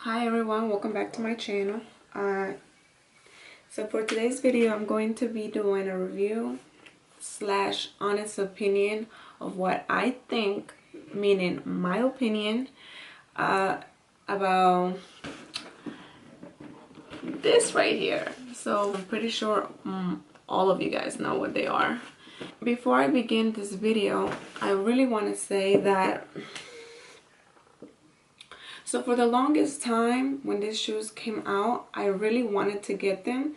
Hi everyone, welcome back to my channel. So for today's video, I'm going to be doing a review slash honest opinion of what I think, meaning my opinion, about this right here. So I'm pretty sure all of you guys know what they are. Before I begin this video, I really want to say that so for the longest time when these shoes came out, I really wanted to get them.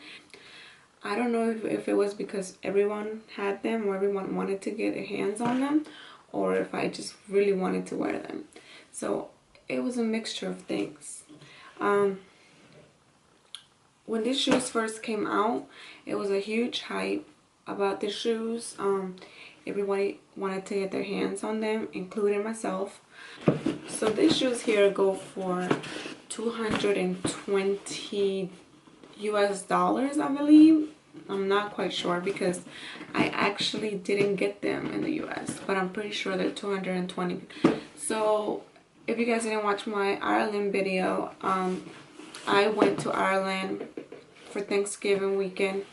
I don't know if it was because everyone had them or everyone wanted to get their hands on them, or if I just really wanted to wear them. So it was a mixture of things. When these shoes first came out, it was a huge hype about the shoes. Everybody wanted to get their hands on them, including myself. So these shoes here go for $220 US, I believe. I'm not quite sure because I actually didn't get them in the US, but I'm pretty sure they're 220. So if you guys didn't watch my Ireland video, I went to Ireland for Thanksgiving weekend,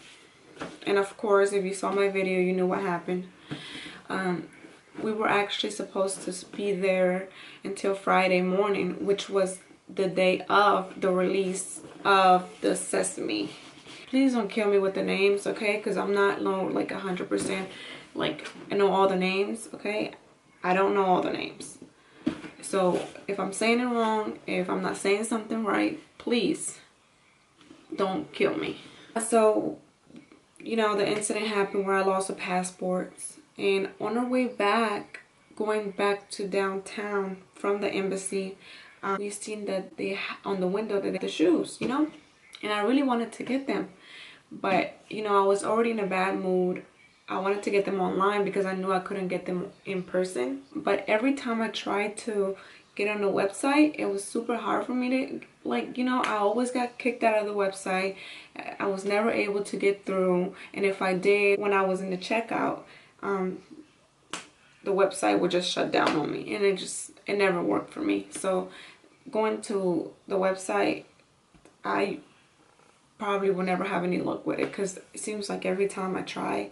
and of course if you saw my video you know what happened. We were actually supposed to be there until Friday morning, which was the day of the release of the Sesame. Please don't kill me with the names, okay? Because I'm not like 100% like I know all the names, okay? I don't know all the names. So if I'm saying it wrong, if I'm not saying something right, please don't kill me. So, you know, the incident happened where I lost the passports. And on our way back, going back to downtown from the embassy, we seen that they on the window that they had the shoes, you know, and I really wanted to get them, but you know I was already in a bad mood. I wanted to get them online because I knew I couldn't get them in person. But every time I tried to get on the website, it was super hard for me to, like, you know, I always got kicked out of the website. I was never able to get through, and if I did, when I was in the checkout, the website would just shut down on me, and it never worked for me. So going to the website, I probably will never have any luck with it because it seems like every time I try,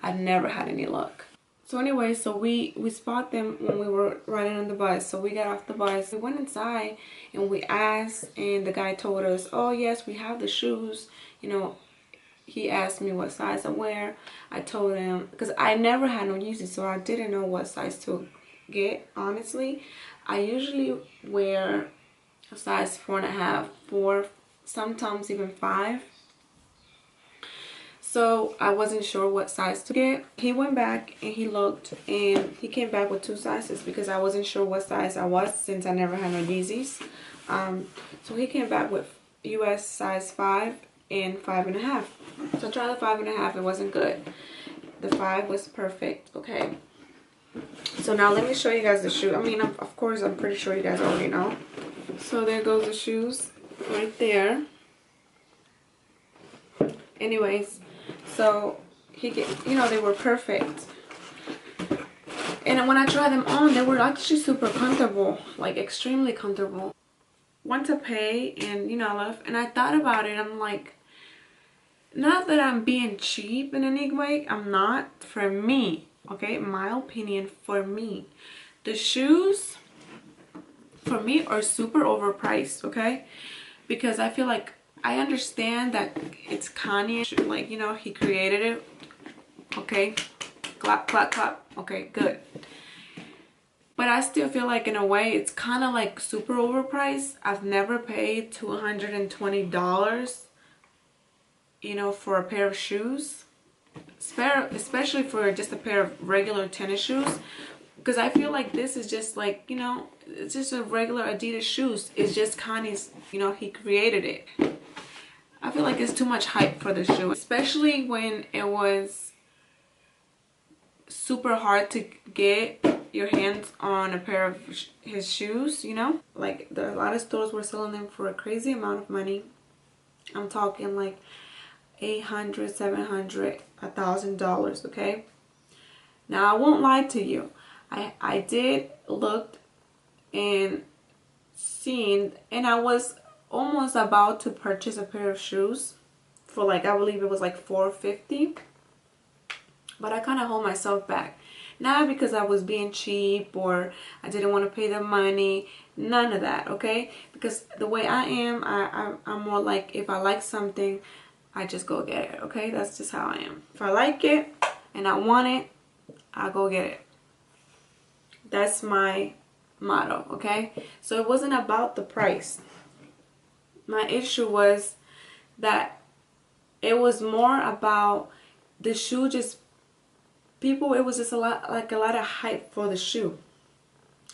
I never had any luck. So anyway, so we spot them when we were riding on the bus. So we got off the bus, we went inside and we asked, and the guy told us, oh yes, we have the shoes, you know. He asked me what size I wear. I told him, because I never had no YEEZY, so I didn't know what size to get, honestly. I usually wear a size 4.5, 4, sometimes even 5. So I wasn't sure what size to get. He went back and he looked, and he came back with 2 sizes because I wasn't sure what size I was since I never had no YEEZYs. So he came back with US size 5 and 5.5. So I tried the 5.5, it wasn't good. The 5 was perfect, okay. So now let me show you guys the shoe. I mean, of course, I'm pretty sure you guys already know. So there goes the shoes right there. Anyways, so you know, they were perfect. And when I tried them on, they were actually super comfortable, like extremely comfortable. Went to pay, and you know, I left, and I thought about it. I'm like, not that I'm being cheap in any way, I'm not. For me, okay, my opinion, for me, the shoes for me are super overpriced, okay? Because I feel like, I understand that it's Kanye, like, you know, he created it, okay, clap clap clap, okay, good. But I still feel like in a way it's kind of like super overpriced. I've never paid $220, you know, for a pair of shoes, especially for just a pair of regular tennis shoes, because I feel like this is just like, you know, it's just a regular Adidas shoes. It's just Kanye's, you know, he created it. I feel like it's too much hype for the shoe, especially when it was super hard to get your hands on a pair of his shoes, you know, like a lot of stores were selling them for a crazy amount of money. I'm talking like $800, $700, $1,000, okay? Now I won't lie to you, I did look and seen, and I was almost about to purchase a pair of shoes for like, I believe it was like $4.50, but I kind of hold myself back. Not because I was being cheap or I didn't want to pay the money, none of that, okay? Because the way I am, I'm more like, if I like something, I just go get it, okay? That's just how I am. If I like it and I want it, I'll go get it. That's my motto, okay? So it wasn't about the price. My issue was that it was more about the shoe just, people, it was just a lot of hype for the shoe.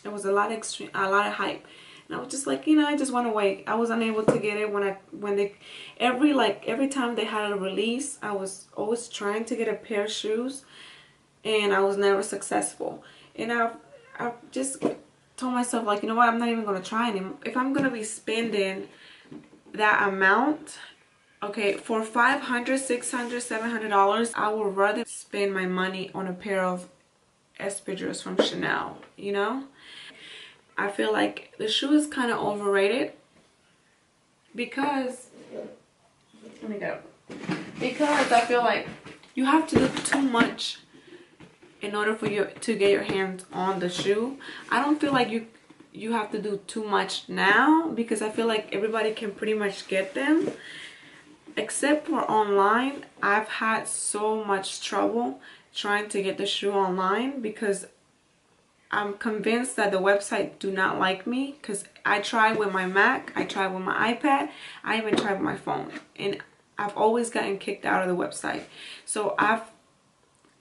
It was a lot of hype. And I was just like, you know, I just want to wait. I was unable to get it every time they had a release, I was always trying to get a pair of shoes and I was never successful. And I just told myself, like, you know what, I'm not even going to try anymore. If I'm going to be spending that amount, okay, for $500, $600, $700, I would rather spend my money on a pair of espadrilles from Chanel, you know? I feel like the shoe is kind of overrated because, let me go. Because I feel like you have to do too much in order for you to get your hands on the shoe. I don't feel like you have to do too much now, because I feel like everybody can pretty much get them. Except for online, I've had so much trouble trying to get the shoe online because I'm convinced that the website do not like me, because I tried with my Mac, I tried with my iPad, I even tried with my phone, and I've always gotten kicked out of the website. So I've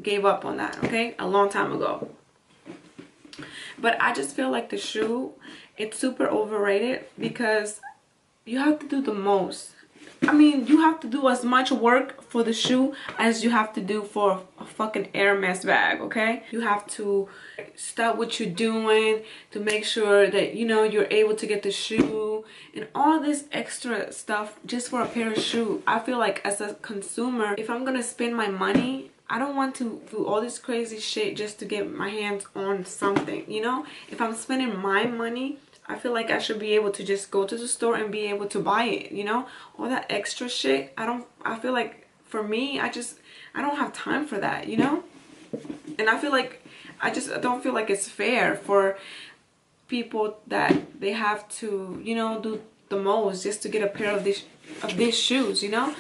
gave up on that, okay, a long time ago. But I just feel like the shoe, it's super overrated because you have to do the most. I mean, you have to do as much work for the shoe as you have to do for a fucking Hermes bag, okay? You have to stop what you're doing to make sure that, you know, you're able to get the shoe and all this extra stuff just for a pair of shoe. I feel like as a consumer, if I'm gonna spend my money, I don't want to do all this crazy shit just to get my hands on something, you know? If I'm spending my money, I feel like I should be able to just go to the store and be able to buy it, you know? All that extra shit, I feel like for me, I don't have time for that, you know? And I feel like, I don't feel like it's fair for people that they have to, you know, do the most just to get a pair of these shoes, you know?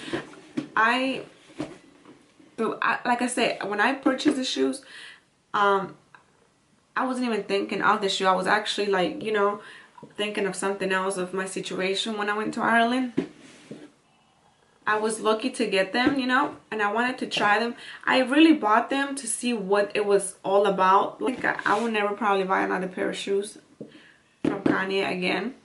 Like I said, when I purchased the shoes, I wasn't even thinking of the shoe. I was actually like, you know, thinking of something else, of my situation when I went to Ireland. I was lucky to get them, you know, and I wanted to try them. I really bought them to see what it was all about. Like, I will never probably buy another pair of shoes from Kanye again,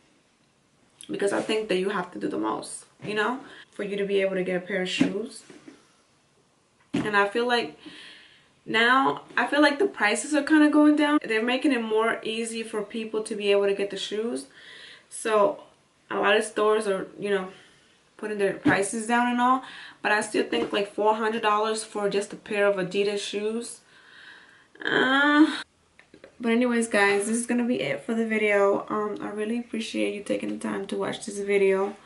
because I think that you have to do the most, you know, for you to be able to get a pair of shoes. And I feel like now, I feel like the prices are kind of going down. They're making it more easy for people to be able to get the shoes. So a lot of stores are, you know, putting their prices down and all. But I still think like $400 for just a pair of Adidas shoes. But anyways, guys, this is going to be it for the video. I really appreciate you taking the time to watch this video.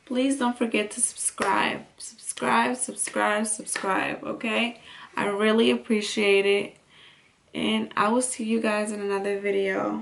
Please don't forget to subscribe. Subscribe, okay? I really appreciate it. And I will see you guys in another video.